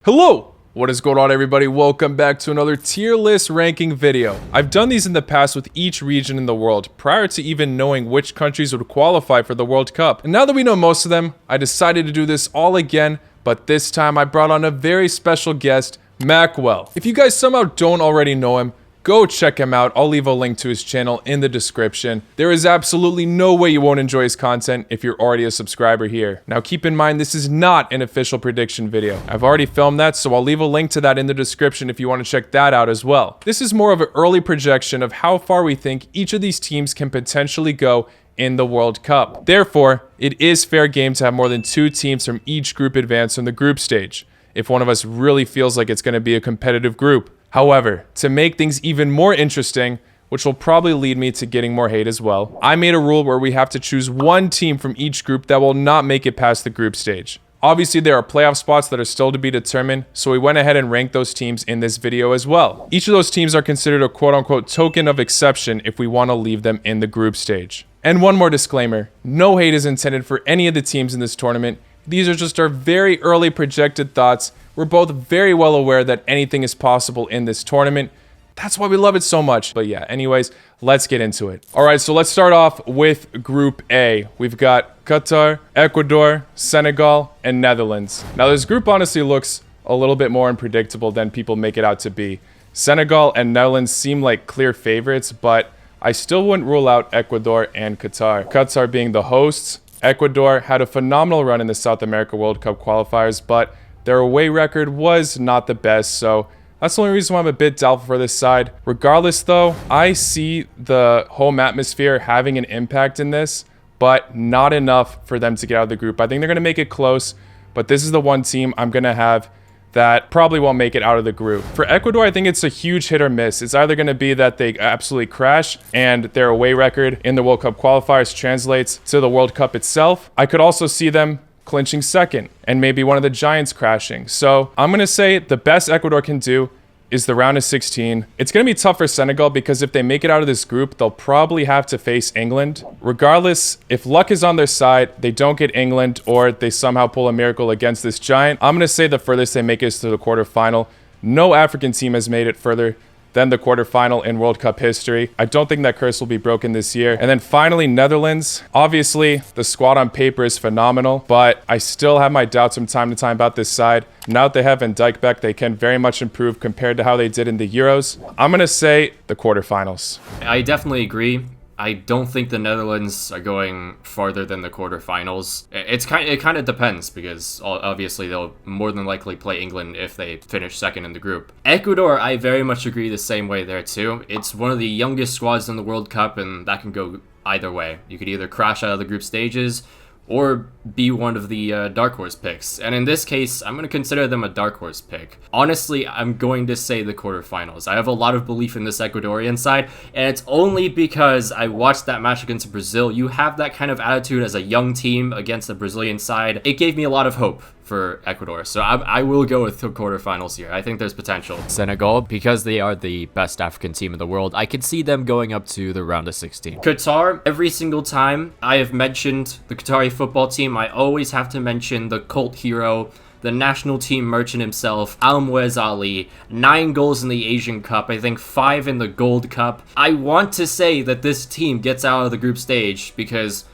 Hello! What is going on, everybody? Welcome back to another tier list ranking video. I've done these in the past with each region in the world prior to even knowing which countries would qualify for the World Cup. And now that we know most of them, I decided to do this all again, but this time I brought on a very special guest, Maqwell. If you guys somehow don't already know him, go check him out. I'll leave a link to his channel in the description. There is absolutely no way you won't enjoy his content if you're already a subscriber here. Now keep in mind, this is not an official prediction video. I've already filmed that, so I'll leave a link to that in the description if you want to check that out as well. This is more of an early projection of how far we think each of these teams can potentially go in the World Cup. Therefore, it is fair game to have more than 2 teams from each group advance in the group stage, if one of us really feels like it's going to be a competitive group. However, to make things even more interesting, which will probably lead me to getting more hate as well, I made a rule where we have to choose one team from each group that will not make it past the group stage. Obviously, there are playoff spots that are still to be determined, so we went ahead and ranked those teams in this video as well. Each of those teams are considered a quote-unquote token of exception if we want to leave them in the group stage. And one more disclaimer, no hate is intended for any of the teams in this tournament. These are just our very early projected thoughts. We're both very well aware that anything is possible in this tournament. That's why we love it so much. But yeah, anyways, let's get into it. All right, so let's start off with Group A. We've got Qatar, Ecuador, Senegal, and Netherlands. Now, this group honestly looks a little bit more unpredictable than people make it out to be. Senegal and Netherlands seem like clear favorites, but I still wouldn't rule out Ecuador and Qatar. Qatar being the hosts. Ecuador had a phenomenal run in the South America World Cup qualifiers, but their away record was not the best, so that's the only reason why I'm a bit doubtful for this side. Regardless, though, I see the home atmosphere having an impact in this, but not enough for them to get out of the group. I think they're going to make it close, but this is the one team I'm going to have that probably won't make it out of the group. For Ecuador, I think it's a huge hit or miss. It's either going to be that they absolutely crash and their away record in the World Cup qualifiers translates to the World Cup itself. I could also see them clinching second and maybe one of the giants crashing. So I'm going to say the best Ecuador can do is the round of 16. It's going to be tough for Senegal because if they make it out of this group, they'll probably have to face England. Regardless, if luck is on their side, they don't get England or they somehow pull a miracle against this giant, I'm going to say the furthest they make is to the quarterfinal. No African team has made it further than the quarterfinal in World Cup history. I don't think that curse will be broken this year. And then finally, Netherlands. Obviously, the squad on paper is phenomenal, but I still have my doubts from time to time about this side. Now that they have Van Dijk back, they can very much improve compared to how they did in the Euros. I'm going to say the quarterfinals. I definitely agree. I don't think the Netherlands are going farther than the quarterfinals. It kind of depends because obviously they'll more than likely play England if they finish second in the group. Ecuador, I very much agree the same way there too. It's one of the youngest squads in the World Cup and that can go either way. You could either crash out of the group stages or be one of the dark horse picks. And in this case, I'm going to consider them a dark horse pick. Honestly, I'm going to say the quarterfinals. I have a lot of belief in this Ecuadorian side, and it's only because I watched that match against Brazil. You have that kind of attitude as a young team against the Brazilian side. It gave me a lot of hope for Ecuador. So I will go with the quarterfinals here. I think there's potential. Senegal, because they are the best African team in the world, I could see them going up to the round of 16. Qatar, every single time I have mentioned the Qatari football team, I always have to mention the cult hero, the national team merchant himself, Al-Muez Ali. 9 goals in the Asian Cup, I think 5 in the Gold Cup. I want to say that this team gets out of the group stage because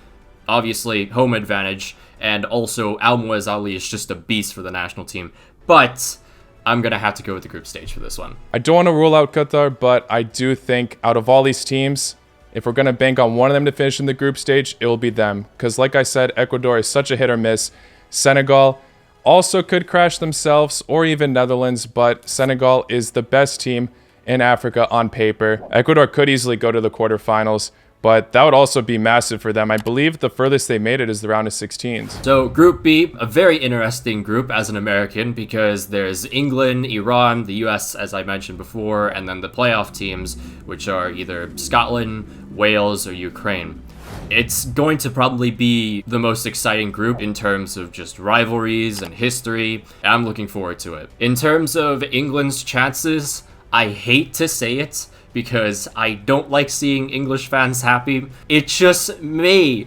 obviously home advantage, and also Al-Muez Ali is just a beast for the national team. But I'm going to have to go with the group stage for this one. I don't want to rule out Qatar, but I do think out of all these teams, if we're going to bank on one of them to finish in the group stage, it will be them. Because like I said, Ecuador is such a hit or miss. Senegal also could crash themselves, or even Netherlands, but Senegal is the best team in Africa on paper. Ecuador could easily go to the quarterfinals, but that would also be massive for them. I believe the furthest they made it is the round of 16s. So Group B, a very interesting group as an American because there's England, Iran, the US, as I mentioned before, and then the playoff teams, which are either Scotland, Wales, or Ukraine. It's going to probably be the most exciting group in terms of just rivalries and history. I'm looking forward to it. In terms of England's chances, I hate to say it, because I don't like seeing English fans happy. It just may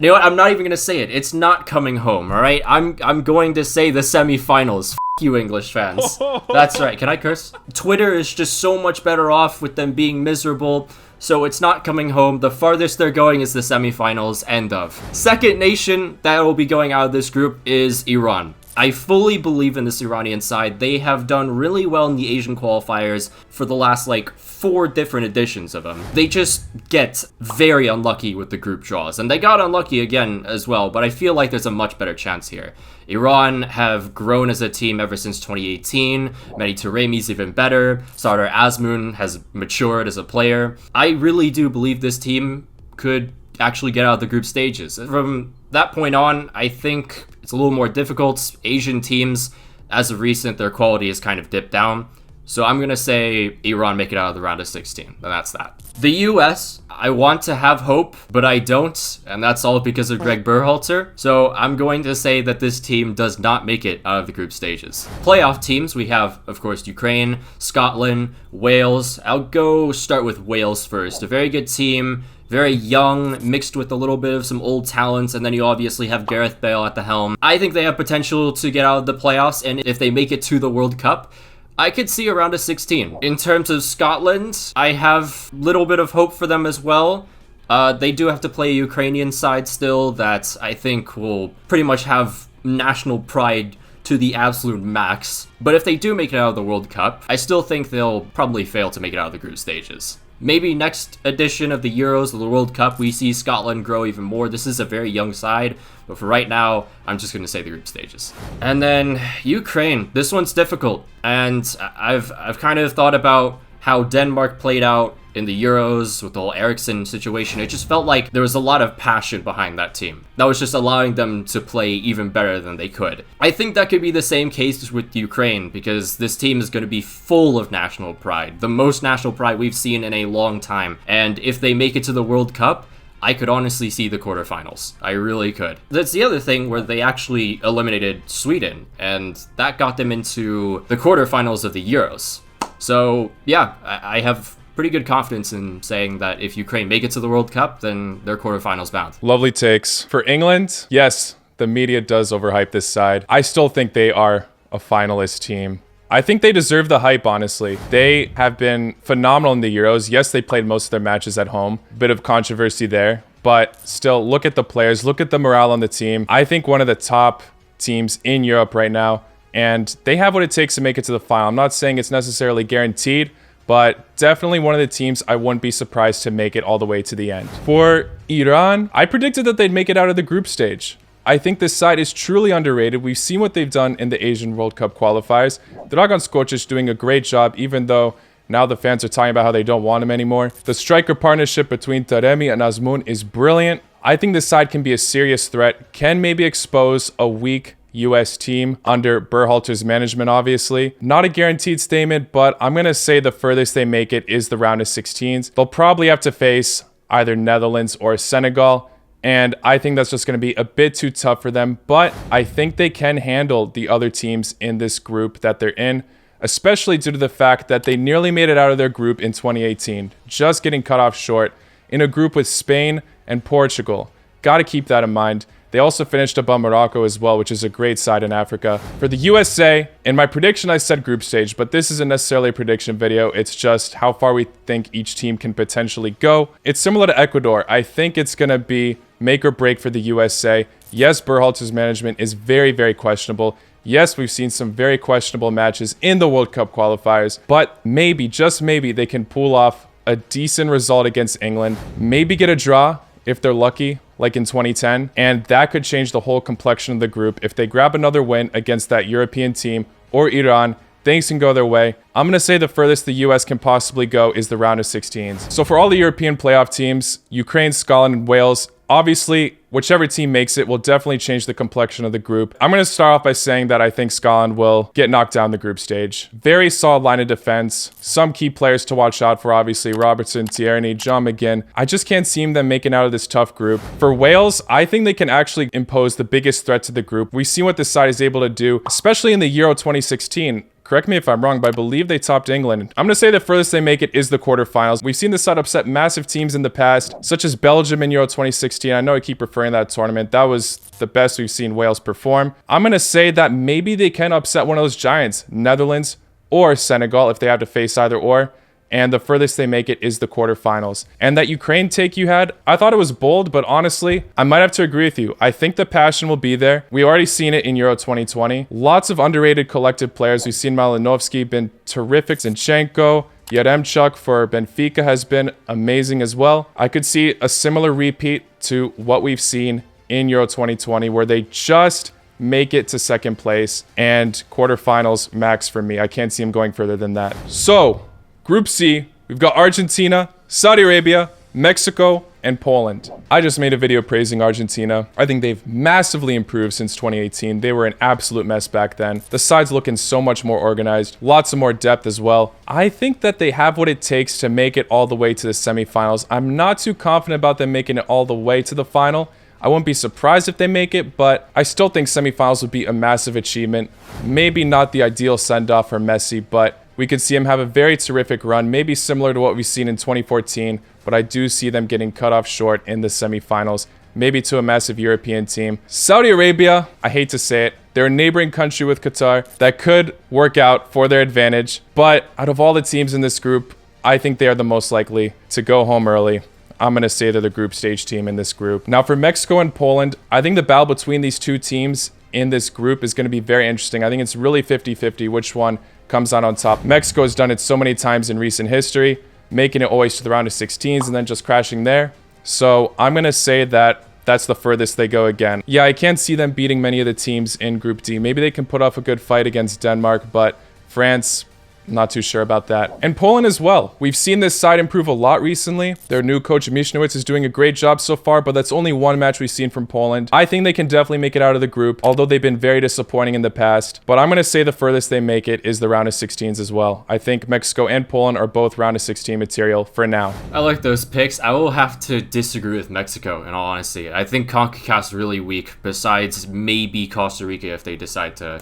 You know what? I'm not even going to say it. It's not coming home, all right? I'm going to say the semifinals. F you, English fans. That's right. Can I curse? Twitter is just so much better off with them being miserable. So it's not coming home. The farthest they're going is the semifinals. End of. Second nation that will be going out of this group is Iran. I fully believe in this Iranian side. They have done really well in the Asian qualifiers for the last, like, 4 different editions of them. They just get very unlucky with the group draws, and they got unlucky again as well, but I feel like there's a much better chance here. Iran have grown as a team ever since 2018. Mehdi Taremi's even better. Sardar Azmoun has matured as a player. I really do believe this team could actually get out of the group stages. From that point on, I think it's a little more difficult. Asian teams, as of recent, their quality has kind of dipped down. So I'm going to say Iran make it out of the round of 16, and that's that. The US, I want to have hope, but I don't, and that's all because of Greg Berhalter. So I'm going to say that this team does not make it out of the group stages. Playoff teams, we have, of course, Ukraine, Scotland, Wales. I'll go start with Wales first. A very good team. Very young, mixed with a little bit of some old talents, and then you obviously have Gareth Bale at the helm. I think they have potential to get out of the playoffs, and if they make it to the World Cup, I could see around a 16. In terms of Scotland, I have a little bit of hope for them as well. They do have to play a Ukrainian side still that I think will pretty much have national pride to the absolute max. But if they do make it out of the World Cup, I still think they'll probably fail to make it out of the group stages. Maybe next edition of the Euros, or the World Cup, we see Scotland grow even more. This is a very young side, but for right now, I'm just going to say the group stages. And then Ukraine. This one's difficult, and I've kind of thought about how Denmark played out in the Euros with the whole Eriksen situation. It just felt like there was a lot of passion behind that team. That was just allowing them to play even better than they could. I think that could be the same case with Ukraine, because this team is going to be full of national pride. The most national pride we've seen in a long time. And if they make it to the World Cup, I could honestly see the quarterfinals. I really could. That's the other thing where they actually eliminated Sweden, and that got them into the quarterfinals of the Euros. So yeah, I have pretty good confidence in saying that if Ukraine make it to the World Cup, then they're quarterfinals bound. Lovely takes. For England, yes, the media does overhype this side. I still think they are a finalist team. I think they deserve the hype, honestly. They have been phenomenal in the Euros. Yes, they played most of their matches at home. Bit of controversy there. But still, look at the players. Look at the morale on the team. I think one of the top teams in Europe right now. And they have what it takes to make it to the final. I'm not saying it's necessarily guaranteed, but definitely one of the teams I wouldn't be surprised to make it all the way to the end. For Iran, I predicted that they'd make it out of the group stage. I think this side is truly underrated. We've seen what they've done in the Asian World Cup qualifiers. Dragan Skocic doing a great job, even though now the fans are talking about how they don't want him anymore. The striker partnership between Taremi and Azmoun is brilliant. I think this side can be a serious threat, can maybe expose a weak US team under Berhalter's management, obviously. Not a guaranteed statement, but I'm going to say the furthest they make it is the round of 16s. They'll probably have to face either Netherlands or Senegal, and I think that's just going to be a bit too tough for them, but I think they can handle the other teams in this group that they're in, especially due to the fact that they nearly made it out of their group in 2018, just getting cut off short in a group with Spain and Portugal. Got to keep that in mind. They also finished above Morocco as well, which is a great side in Africa. For the USA, in my prediction, I said group stage, but this isn't necessarily a prediction video. It's just how far we think each team can potentially go. It's similar to Ecuador. I think it's going to be make or break for the USA. Yes, Berhalter's management is very, very questionable. Yes, we've seen some very questionable matches in the World Cup qualifiers, but maybe, just maybe, they can pull off a decent result against England. Maybe get a draw if they're lucky, like in 2010, and that could change the whole complexion of the group. If they grab another win against that European team or Iran, things can go their way. I'm going to say the furthest the US can possibly go is the round of 16s. So for all the European playoff teams, Ukraine, Scotland, and Wales, obviously, whichever team makes it will definitely change the complexion of the group. I'm going to start off by saying that I think Scotland will get knocked down the group stage. Very solid line of defense. Some key players to watch out for, obviously, Robertson, Tierney, John McGinn. I just can't see them making out of this tough group. For Wales, I think they can actually impose the biggest threat to the group. We've seen what this side is able to do, especially in the Euro 2016. Correct me if I'm wrong, but I believe they topped England. I'm going to say the furthest they make it is the quarterfinals. We've seen this side upset massive teams in the past, such as Belgium in Euro 2016. I know I keep referring to that tournament. That was the best we've seen Wales perform. I'm going to say that maybe they can upset one of those giants, Netherlands or Senegal, if they have to face either or. And the furthest they make it is the quarterfinals. And that Ukraine take you had, I thought it was bold, but honestly, I might have to agree with you. I think the passion will be there. We already seen it in Euro 2020. Lots of underrated collective players. We've seen Malinovsky been terrific. Zinchenko, Yaremchuk for Benfica has been amazing as well. I could see a similar repeat to what we've seen in Euro 2020, where they just make it to second place and quarterfinals max for me. I can't see him going further than that. So, Group C, we've got Argentina, Saudi Arabia, Mexico, and Poland. I just made a video praising Argentina. I think they've massively improved since 2018. They were an absolute mess back then. The side's looking so much more organized, lots of more depth as well. I think that they have what it takes to make it all the way to the semifinals. I'm not too confident about them making it all the way to the final. I won't be surprised if they make it, but I still think semifinals would be a massive achievement. Maybe not the ideal send-off for Messi, but we could see him have a very terrific run, maybe similar to what we've seen in 2014, but I do see them getting cut off short in the semifinals, maybe to a massive European team. Saudi Arabia, I hate to say it, they're a neighboring country with Qatar that could work out for their advantage, but out of all the teams in this group, I think they are the most likely to go home early. I'm going to say they're the group stage team in this group. Now for Mexico and Poland, I think the battle between these two teams in this group is going to be very interesting. I think it's really 50-50 which one comes out on top. Mexico has done it so many times in recent history, making it always to the round of 16s and then just crashing there. So I'm going to say that that's the furthest they go again. Yeah, I can't see them beating many of the teams in Group D. Maybe they can put off a good fight against Denmark, but France, not too sure about that. And Poland as well. We've seen this side improve a lot recently. Their new coach, Mishnowitz, is doing a great job so far, but that's only one match we've seen from Poland. I think they can definitely make it out of the group, although they've been very disappointing in the past. But I'm going to say the furthest they make it is the round of 16s as well. I think Mexico and Poland are both round of 16 material for now. I like those picks. I will have to disagree with Mexico, in all honesty. I think CONCACAF's really weak, besides maybe Costa Rica if they decide to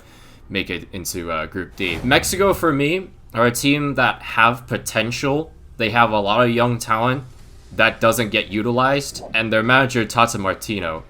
make it into Group D. Mexico, for me, are a team that have potential. They have a lot of young talent that doesn't get utilized, and their manager, Tata Martino,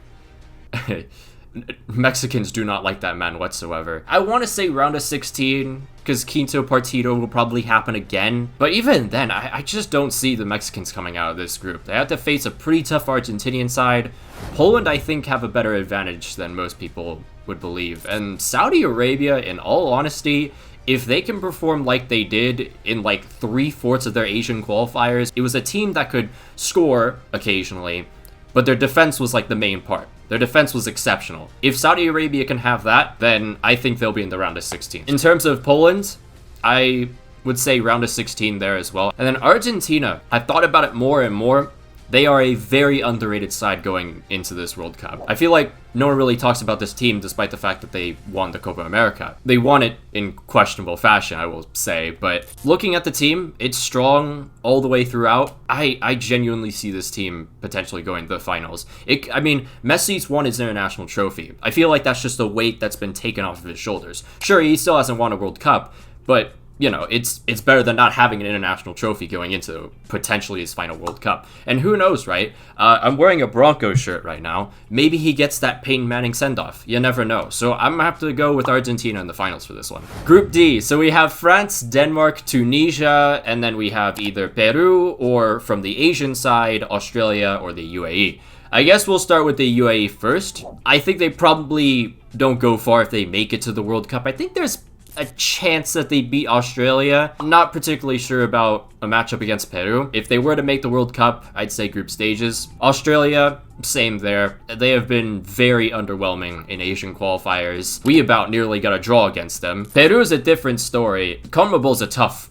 Mexicans do not like that man whatsoever. I want to say round of 16, because Quinto Partido will probably happen again, but even then, I just don't see the Mexicans coming out of this group. They have to face a pretty tough Argentinian side. Poland, I think, have a better advantage than most people would believe, and Saudi Arabia, in all honesty, if they can perform like they did in like 3/4 of their Asian qualifiers, it was a team that could score occasionally, but their defense was like the main part. Their defense was exceptional. If Saudi Arabia can have that, then I think they'll be in the round of 16. In terms of Poland, I would say round of 16 there as well. And then Argentina, I've thought about it more and more. They are a very underrated side going into this World Cup. I feel like no one really talks about this team despite the fact that they won the Copa America. They won it in questionable fashion, I will say, but looking at the team, it's strong all the way throughout. I genuinely see this team potentially going to the finals. I mean, Messi's won his international trophy. I feel like that's just a weight that's been taken off of his shoulders. Sure, he still hasn't won a World Cup, but you know, it's better than not having an international trophy going into potentially his final World Cup. And who knows, right? I'm wearing a Broncos shirt right now. Maybe he gets that Peyton Manning send-off. You never know. So I'm going to have to go with Argentina in the finals for this one. Group D. So we have France, Denmark, Tunisia, and then we have either Peru or from the Asian side, Australia or the UAE. I guess we'll start with the UAE first. I think they probably don't go far if they make it to the World Cup. I think there's a chance that they beat Australia. I'm not particularly sure about a matchup against Peru. If they were to make the World Cup, I'd say group stages. Australia, same there. They have been very underwhelming in Asian qualifiers. We about nearly got a draw against them. Peru is a different story. CONMEBOL's a tough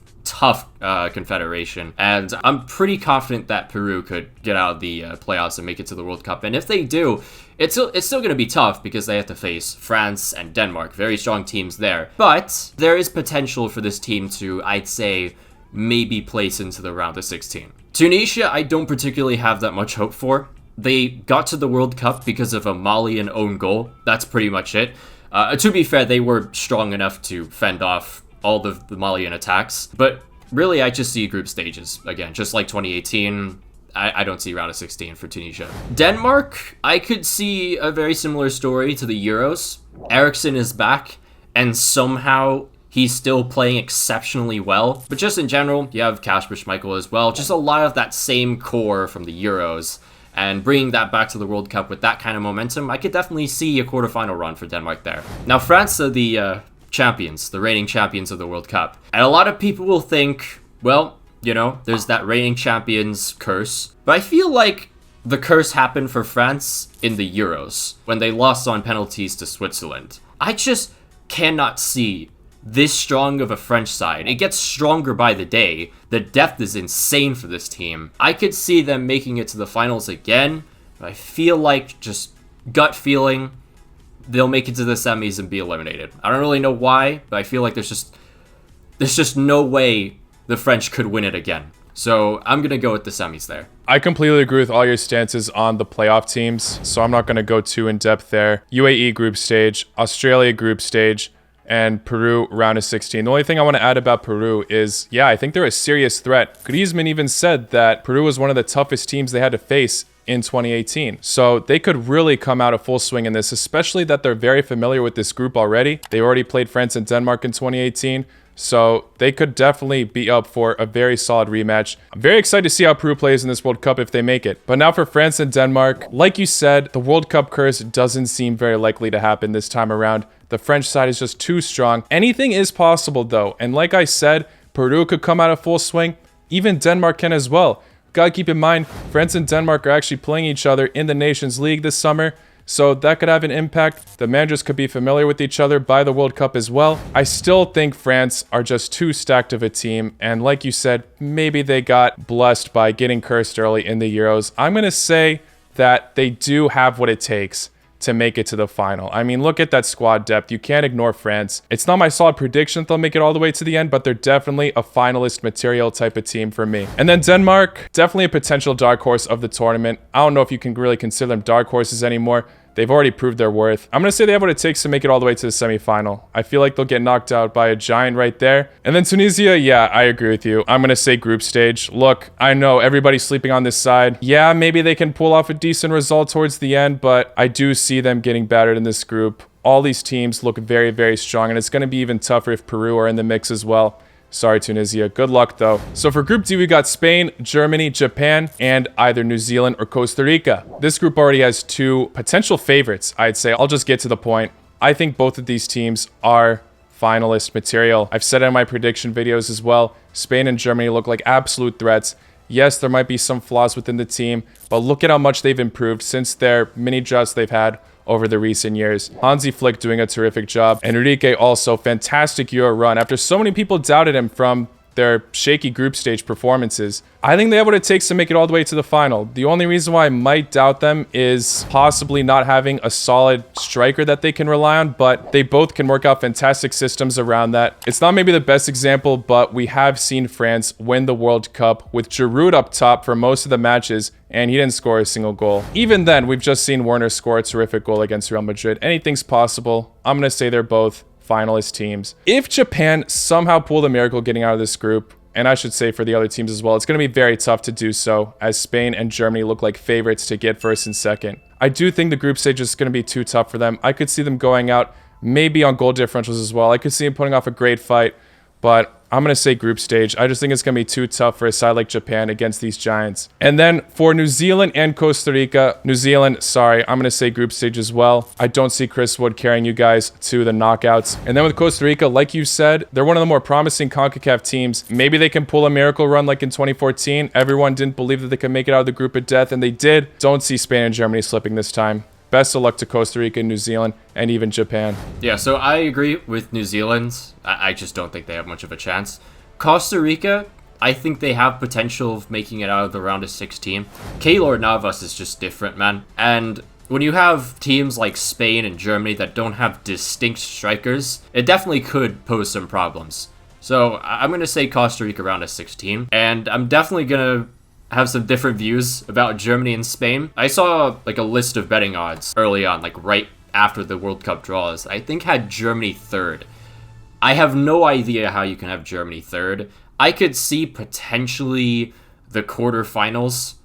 confederation, and I'm pretty confident that Peru could get out of the playoffs and make it to the World Cup. And if they do, it's still going to be tough because they have to face France and Denmark, very strong teams there. But there is potential for this team to, I'd say, maybe place into the round of 16. Tunisia, I don't particularly have that much hope for. They got to the World Cup because of a Malian own goal. That's pretty much it. To be fair, they were strong enough to fend off all the Malian attacks. But really, I just see group stages again, just like 2018. I don't see round of 16 for Tunisia. Denmark, I could see a very similar story to the Euros. Eriksen is back, and somehow he's still playing exceptionally well. But just in general, you have Kasper Schmeichel as well. Just a lot of that same core from the Euros. And bringing that back to the World Cup with that kind of momentum, I could definitely see a quarterfinal run for Denmark there. Now, France are the champions, the reigning champions of the World Cup. And a lot of people will think, well, you know, there's that reigning champions curse. But I feel like the curse happened for France in the Euros, when they lost on penalties to Switzerland. I just cannot see this strong of a French side. It gets stronger by the day. The depth is insane for this team. I could see them making it to the finals again. I feel like, just gut feeling, they'll make it to the semis and be eliminated. I don't really know why, but I feel like there's just no way the French could win it again. So I'm going to go with the semis there. I completely agree with all your stances on the playoff teams, so I'm not going to go too in depth there. UAE group stage, Australia group stage, and Peru round of 16. The only thing I want to add about Peru is, yeah, I think they're a serious threat. Griezmann even said that Peru was one of the toughest teams they had to face in 2018. So they could really come out a full swing in this, especially that they're very familiar with this group already. They already played France and Denmark in 2018. So they could definitely be up for a very solid rematch. I'm very excited to see how Peru plays in this World Cup if they make it. But now for France and Denmark, like you said, the World Cup curse doesn't seem very likely to happen this time around. The French side is just too strong. Anything is possible though. And like I said, Peru could come out of full swing. Even Denmark can as well. Gotta keep in mind, France and Denmark are actually playing each other in the Nations League this summer. So that could have an impact. The managers could be familiar with each other by the World Cup as well. I still think France are just too stacked of a team. And like you said, maybe they got blessed by getting cursed early in the Euros. I'm going to say that they do have what it takes to make it to the final. I mean, look at that squad depth. You can't ignore France. It's not my solid prediction that they'll make it all the way to the end, but they're definitely a finalist material type of team for me. And then Denmark, definitely a potential dark horse of the tournament. I don't know if you can really consider them dark horses anymore. They've already proved their worth. I'm going to say they have what it takes to make it all the way to the semifinal. I feel like they'll get knocked out by a giant right there. And then Tunisia, yeah, I agree with you. I'm going to say group stage. Look, I know everybody's sleeping on this side. Yeah, maybe they can pull off a decent result towards the end, but I do see them getting battered in this group. All these teams look very, very strong, and it's going to be even tougher if Peru are in the mix as well. Sorry, Tunisia. Good luck, though. So for Group D, we got Spain, Germany, Japan, and either New Zealand or Costa Rica. This group already has two potential favorites, I'd say. I'll just get to the point. I think both of these teams are finalist material. I've said it in my prediction videos as well. Spain and Germany look like absolute threats. Yes, there might be some flaws within the team, but look at how much they've improved since their mini droughts they've had over the recent years. Hansi Flick doing a terrific job. Enrique also, fantastic Euro run. After so many people doubted him from their shaky group stage performances, I think they have what it takes to make it all the way to the final. The only reason why I might doubt them is possibly not having a solid striker that they can rely on, but they both can work out fantastic systems around that. It's not maybe the best example, but we have seen France win the World Cup with Giroud up top for most of the matches, and he didn't score a single goal. Even then, we've just seen Werner score a terrific goal against Real Madrid. Anything's possible. I'm going to say they're both finalist teams. If Japan somehow pulled a miracle getting out of this group, and I should say for the other teams as well, it's going to be very tough to do so, as Spain and Germany look like favorites to get first and second. I do think the group stage is going to be too tough for them. I could see them going out maybe on goal differentials as well. I could see them putting off a great fight, but I'm going to say group stage. I just think it's going to be too tough for a side like Japan against these giants. And then for New Zealand and Costa Rica, New Zealand, sorry, I'm going to say group stage as well. I don't see Chris Wood carrying you guys to the knockouts. And then with Costa Rica, like you said, they're one of the more promising CONCACAF teams. Maybe they can pull a miracle run like in 2014. Everyone didn't believe that they could make it out of the group of death, and they did. Don't see Spain and Germany slipping this time. Best of luck to Costa Rica, New Zealand, and even Japan. Yeah, so I agree with New Zealand. I just don't think they have much of a chance. Costa Rica, I think they have potential of making it out of the round of 16. Keylor Navas is just different, man. And when you have teams like Spain and Germany that don't have distinct strikers, it definitely could pose some problems. So I'm going to say Costa Rica round of 16. And I'm definitely going to have some different views about Germany and Spain. I saw like a list of betting odds early on, like right after the World Cup draws. I think had Germany third. I have no idea how you can have Germany third. I could see potentially the quarterfinals,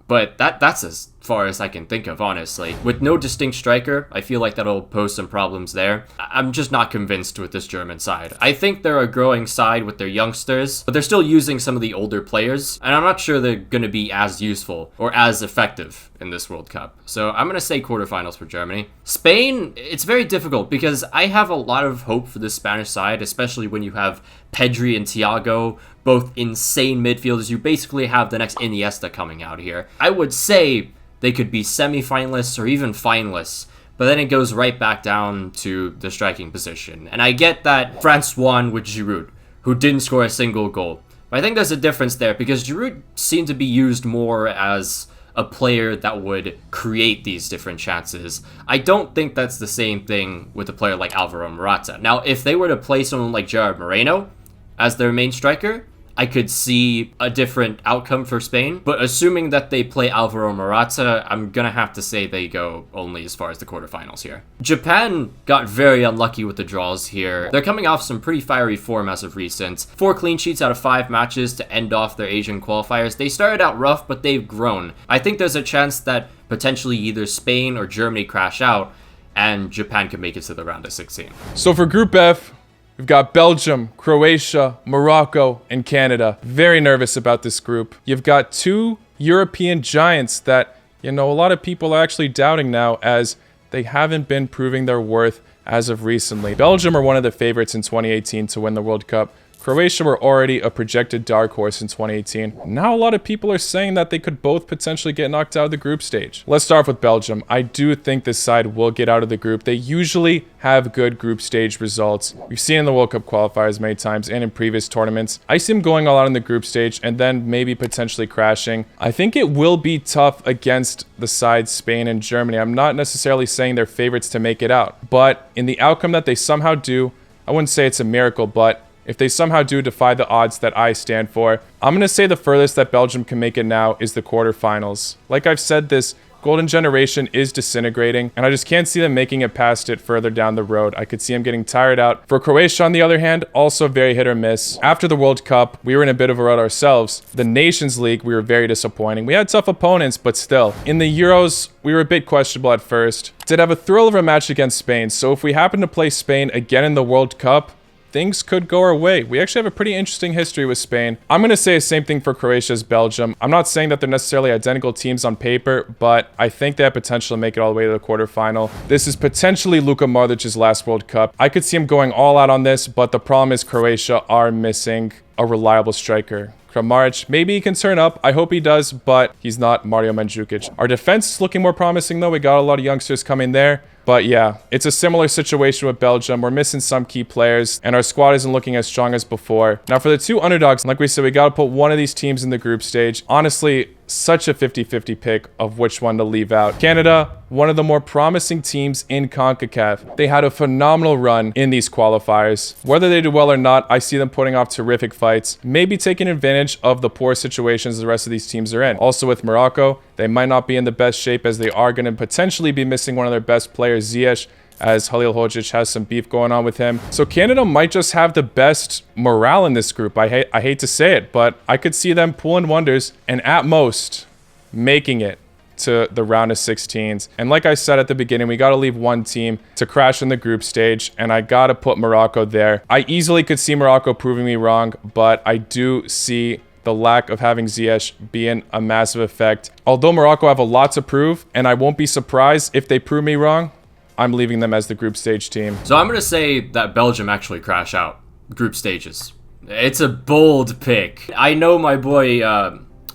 but that's as far as I can think of, honestly. With no distinct striker, I feel like that'll pose some problems there. I'm just not convinced with this German side. I think they're a growing side with their youngsters, but they're still using some of the older players, and I'm not sure they're going to be as useful or as effective in this World Cup. So I'm going to say quarterfinals for Germany. Spain, it's very difficult because I have a lot of hope for the Spanish side, especially when you have Pedri and Thiago, both insane midfielders. You basically have the next Iniesta coming out here. I would say they could be semi-finalists or even finalists, but then it goes right back down to the striking position. And I get that France won with Giroud, who didn't score a single goal. But I think there's a difference there because Giroud seemed to be used more as a player that would create these different chances. I don't think that's the same thing with a player like Alvaro Morata. Now, if they were to play someone like Gerard Moreno as their main striker, I could see a different outcome for Spain. But assuming that they play Alvaro Morata, I'm going to have to say they go only as far as the quarterfinals here. Japan got very unlucky with the draws here. They're coming off some pretty fiery form as of recent. 4 clean sheets out of 5 matches to end off their Asian qualifiers. They started out rough, but they've grown. I think there's a chance that potentially either Spain or Germany crash out and Japan could make it to the round of 16. So for Group F, we've got Belgium, Croatia, Morocco, and Canada. Very nervous about this group. You've got 2 European giants that, a lot of people are actually doubting now as they haven't been proving their worth as of recently. Belgium are one of the favorites in 2018 to win the World Cup. Croatia were already a projected dark horse in 2018. Now a lot of people are saying that they could both potentially get knocked out of the group stage. Let's start off with Belgium. I do think this side will get out of the group. They usually have good group stage results. We've seen in the World Cup qualifiers many times and in previous tournaments. I see them going all out in the group stage and then maybe potentially crashing. I think it will be tough against the sides Spain and Germany. I'm not necessarily saying they're favorites to make it out, but in the outcome that they somehow do, I wouldn't say it's a miracle, but if they somehow do defy the odds that I stand for, I'm going to say the furthest that Belgium can make it now is the quarterfinals. Like I've said, this golden generation is disintegrating, and I just can't see them making it past it further down the road. I could see them getting tired out. For Croatia, on the other hand, also very hit or miss. After the World Cup, we were in a bit of a rut ourselves. The Nations League, we were very disappointing. We had tough opponents, but still. In the Euros, we were a bit questionable at first. Did have a thrill of a match against Spain, so if we happen to play Spain again in the World Cup, things could go our way. We actually have a pretty interesting history with Spain. I'm going to say the same thing for Croatia as Belgium. I'm not saying that they're necessarily identical teams on paper, but I think they have potential to make it all the way to the quarterfinal. This is potentially Luka Modric's last World Cup. I could see him going all out on this, but the problem is Croatia are missing a reliable striker. Kramaric, maybe he can turn up. I hope he does, but he's not Mario Mandzukic. Our defense is looking more promising, though. We got a lot of youngsters coming there. But yeah, it's a similar situation with Belgium. We're missing some key players, and our squad isn't looking as strong as before. Now, for the 2 underdogs, like we said, we got to put one of these teams in the group stage. Honestly, such a 50-50 pick of which one to leave out. Canada, one of the more promising teams in CONCACAF. They had a phenomenal run in these qualifiers. Whether they do well or not, I see them putting off terrific fights, maybe taking advantage of the poor situations the rest of these teams are in. Also with Morocco, they might not be in the best shape as they are going to potentially be missing one of their best players, Ziyech, as Halil Hodzic has some beef going on with him. So Canada might just have the best morale in this group. I hate to say it, but I could see them pulling wonders and at most making it to the round of 16s. And like I said at the beginning, we got to leave one team to crash in the group stage, and I got to put Morocco there. I easily could see Morocco proving me wrong, but I do see the lack of having Ziyech being a massive effect. Although Morocco have a lot to prove, and I won't be surprised if they prove me wrong, I'm leaving them as the group stage team. So I'm going to say that Belgium actually crash out group stages. It's a bold pick. I know my boy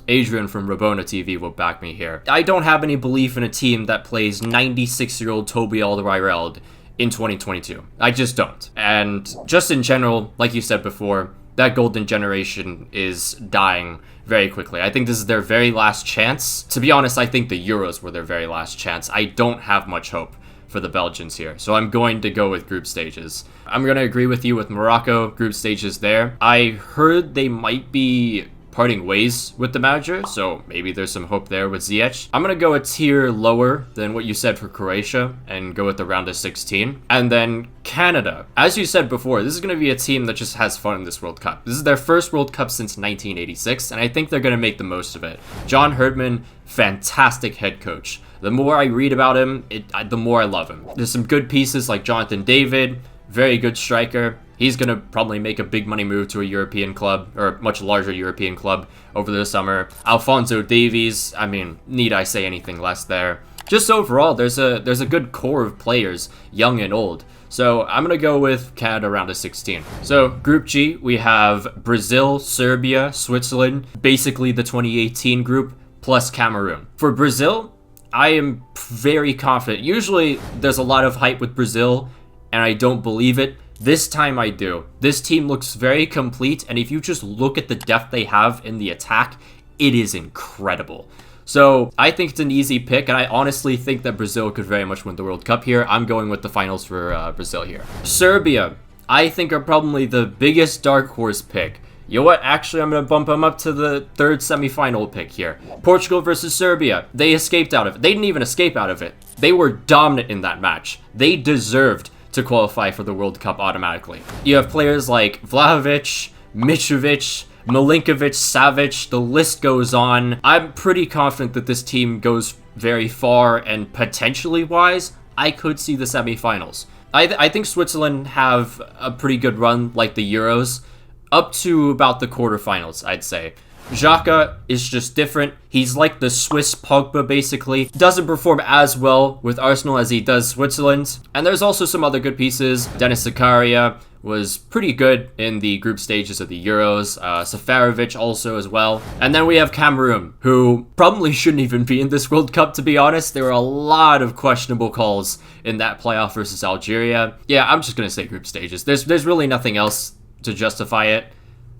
Adrian from Rabona TV will back me here. I don't have any belief in a team that plays 96-year-old Toby Alderweireld in 2022. I just don't. And just in general, like you said before, that golden generation is dying very quickly. I think this is their very last chance. To be honest, I think the Euros were their very last chance. I don't have much hope for the Belgians here, so I'm going to go with group stages. I'm going to agree with you with Morocco, group stages there. I heard they might be parting ways with the manager, so maybe there's some hope there with Ziyech. I'm going to go a tier lower than what you said for Croatia and go with the round of 16. And then Canada. As you said before, this is going to be a team that just has fun in this World Cup. This is their first World Cup since 1986, and I think they're going to make the most of it. John Herdman, fantastic head coach. The more I read about him, the more I love him. There's some good pieces like Jonathan David, very good striker. He's going to probably make a big money move to a European club, or a much larger European club over the summer. Alphonso Davies, I mean, need I say anything less there? Just overall, there's a good core of players, young and old. So I'm going to go with Canada round of 16. So Group G, we have Brazil, Serbia, Switzerland, basically the 2018 group, plus Cameroon. For Brazil, I am very confident. Usually there's a lot of hype with Brazil, and I don't believe it. This time I do. This team looks very complete, and if you just look at the depth they have in the attack, it is incredible. So I think it's an easy pick, and I honestly think that Brazil could very much win the World Cup here. I'm going with the finals for Brazil here. Serbia, I think, are probably the biggest dark horse pick. You know what? Actually, I'm going to bump them up to the third semifinal pick here. Portugal versus Serbia. They escaped out of it. They didn't even escape out of it. They were dominant in that match. They deserved to qualify for the World Cup automatically. You have players like Vlahovic, Mitrovic, Milinkovic, Savic, the list goes on. I'm pretty confident that this team goes very far, and potentially wise, I could see the semifinals. I think Switzerland have a pretty good run like the Euros, up to about the quarterfinals, I'd say. Xhaka is just different. He's like the Swiss Pogba, basically. Doesn't perform as well with Arsenal as he does Switzerland. And there's also some other good pieces. Denis Zakaria was pretty good in the group stages of the Euros. Seferovic also as well. And then we have Cameroon, who probably shouldn't even be in this World Cup, to be honest. There were a lot of questionable calls in that playoff versus Algeria. Yeah, I'm just going to say group stages. There's really nothing else to justify it,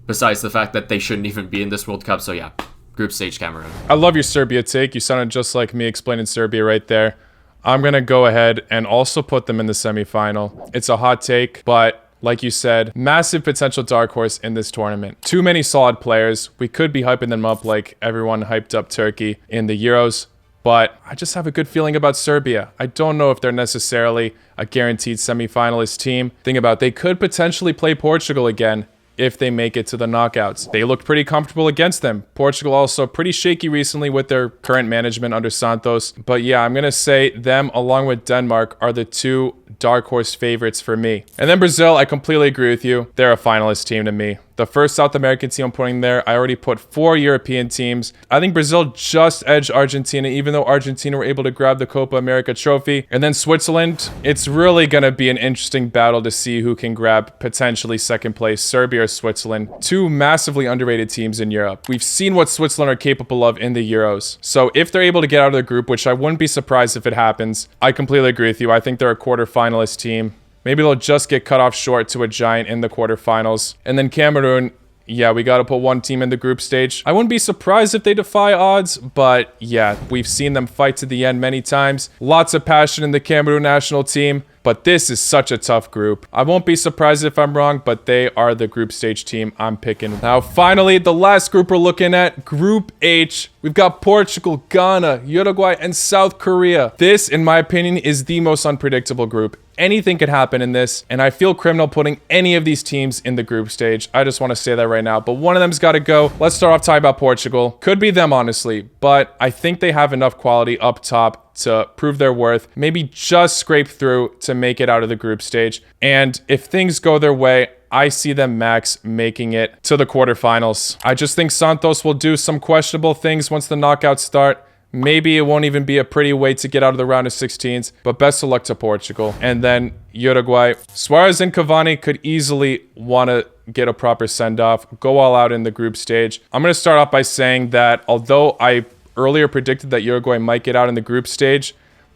besides the fact that they shouldn't even be in this World Cup. So yeah, group stage Cameroon. I love your Serbia take. You sounded just like me explaining Serbia right there. I'm going to go ahead and also put them in the semifinal. It's a hot take, but like you said, massive potential dark horse in this tournament. Too many solid players. We could be hyping them up like everyone hyped up Turkey in the Euros, but I just have a good feeling about Serbia. I don't know if they're necessarily a guaranteed semifinalist team. Think about it, they could potentially play Portugal again if they make it to the knockouts. They looked pretty comfortable against them. Portugal also pretty shaky recently with their current management under Santos. But yeah, I'm going to say them along with Denmark are the two dark horse favorites for me. And then Brazil, I completely agree with you. They're a finalist team to me. The first South American team I'm putting there, I already put 4 European teams. I think Brazil just edged Argentina, even though Argentina were able to grab the Copa America trophy. And then Switzerland, it's really going to be an interesting battle to see who can grab potentially second place, Serbia or Switzerland. Two massively underrated teams in Europe. We've seen what Switzerland are capable of in the Euros. So if they're able to get out of the group, which I wouldn't be surprised if it happens, I completely agree with you. I think they're a quarterfinalist team. Maybe they'll just get cut off short to a giant in the quarterfinals. And then Cameroon, yeah, we got to put one team in the group stage. I wouldn't be surprised if they defy odds, but yeah, we've seen them fight to the end many times. Lots of passion in the Cameroon national team, but this is such a tough group. I won't be surprised if I'm wrong, but they are the group stage team I'm picking. Now, finally, the last group we're looking at, Group H. We've got Portugal, Ghana, Uruguay, and South Korea. This, in my opinion, is the most unpredictable group. Anything could happen in this, and I feel criminal putting any of these teams in the group stage. I just want to say that right now, but one of them's got to go. Let's start off talking about Portugal. Could be them, honestly, but I think they have enough quality up top to prove their worth, maybe just scrape through to make it out of the group stage. And if things go their way, I see them max making it to the quarterfinals. I just think Santos will do some questionable things once the knockouts start. Maybe it won't even be a pretty way to get out of the round of 16s, but best of luck to Portugal. And then Uruguay. Suarez and Cavani could easily want to get a proper send-off, go all out in the group stage. I'm going to start off by saying that although I earlier predicted that Uruguay might get out in the group stage,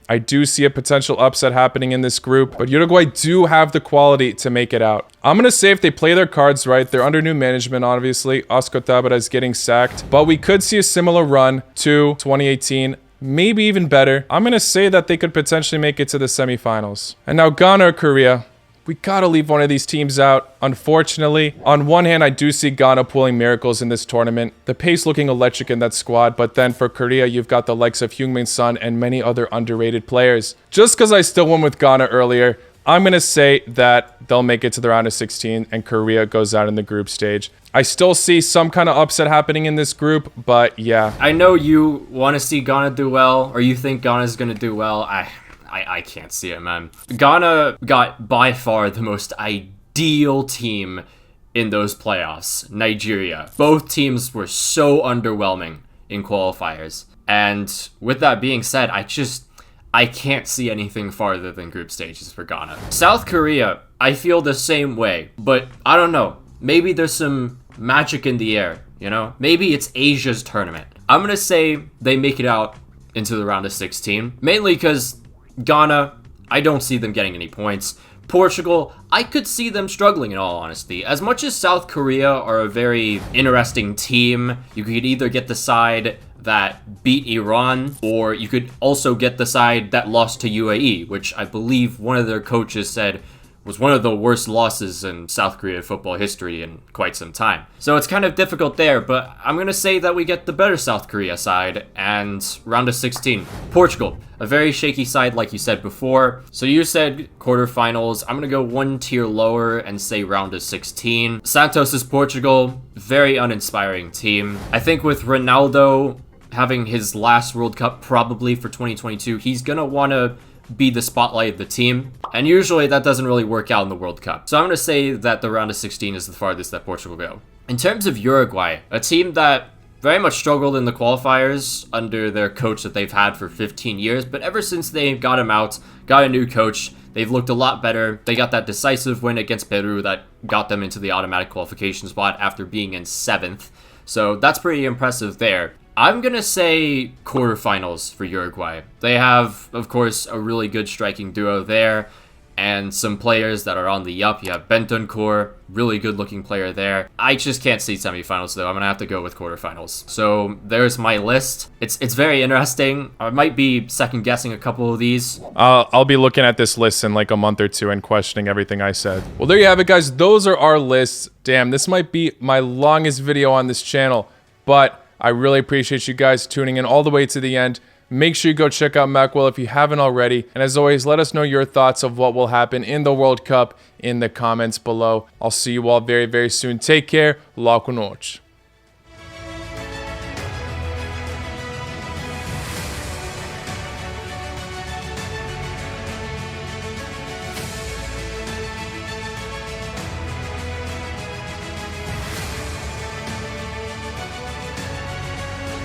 I do see a potential upset happening in this group, but Uruguay do have the quality to make it out. I'm going to say if they play their cards right, they're under new management, obviously. Oscar Tabara is getting sacked, but we could see a similar run to 2018, maybe even better. I'm going to say that they could potentially make it to the semifinals. And now Ghana or Korea. We gotta leave one of these teams out, unfortunately. On one hand, I do see Ghana pulling miracles in this tournament. The pace looking electric in that squad, but then for Korea, you've got the likes of Heung-min Son and many other underrated players. Just because I still went with Ghana earlier, I'm going to say that they'll make it to the round of 16 and Korea goes out in the group stage. I still see some kind of upset happening in this group, but yeah. I know you want to see Ghana do well, or you think Ghana's going to do well. I can't see it, man. Ghana got by far the most ideal team in those playoffs, Nigeria. Both teams were so underwhelming in qualifiers. And with that being said, I can't see anything farther than group stages for Ghana. South Korea, I feel the same way, but I don't know. Maybe there's some magic in the air, you know? Maybe it's Asia's tournament. I'm gonna say they make it out into the round of 16, mainly because Ghana, I don't see them getting any points. Portugal, I could see them struggling in all honesty. As much as South Korea are a very interesting team, you could either get the side that beat Iran, or you could also get the side that lost to UAE, which I believe one of their coaches said was one of the worst losses in South Korea football history in quite some time. So it's kind of difficult there, but I'm going to say that we get the better South Korea side, and round of 16. Portugal, a very shaky side like you said before. So you said quarterfinals. I'm going to go one tier lower and say round of 16. Santos' Portugal, very uninspiring team. I think with Ronaldo having his last World Cup probably for 2022, he's going to want to be the spotlight of the team. And usually that doesn't really work out in the World Cup. So I'm going to say that the round of 16 is the farthest that Portugal go. In terms of Uruguay, a team that very much struggled in the qualifiers under their coach that they've had for 15 years. But ever since they got him out, got a new coach, they've looked a lot better. They got that decisive win against Peru that got them into the automatic qualification spot after being in 7th. So that's pretty impressive there. I'm going to say quarterfinals for Uruguay. They have, of course, a really good striking duo there and some players that are on the up. You have Bentancur, really good looking player there. I just can't see semifinals though. I'm going to have to go with quarterfinals. So there's my list. It's very interesting. I might be second guessing a couple of these. I'll be looking at this list in like a month or two and questioning everything I said. Well, there you have it, guys. Those are our lists. Damn, this might be my longest video on this channel, but I really appreciate you guys tuning in all the way to the end. Make sure you go check out Maqwell if you haven't already. And as always, let us know your thoughts of what will happen in the World Cup in the comments below. I'll see you all very, very soon. Take care. Boa noite.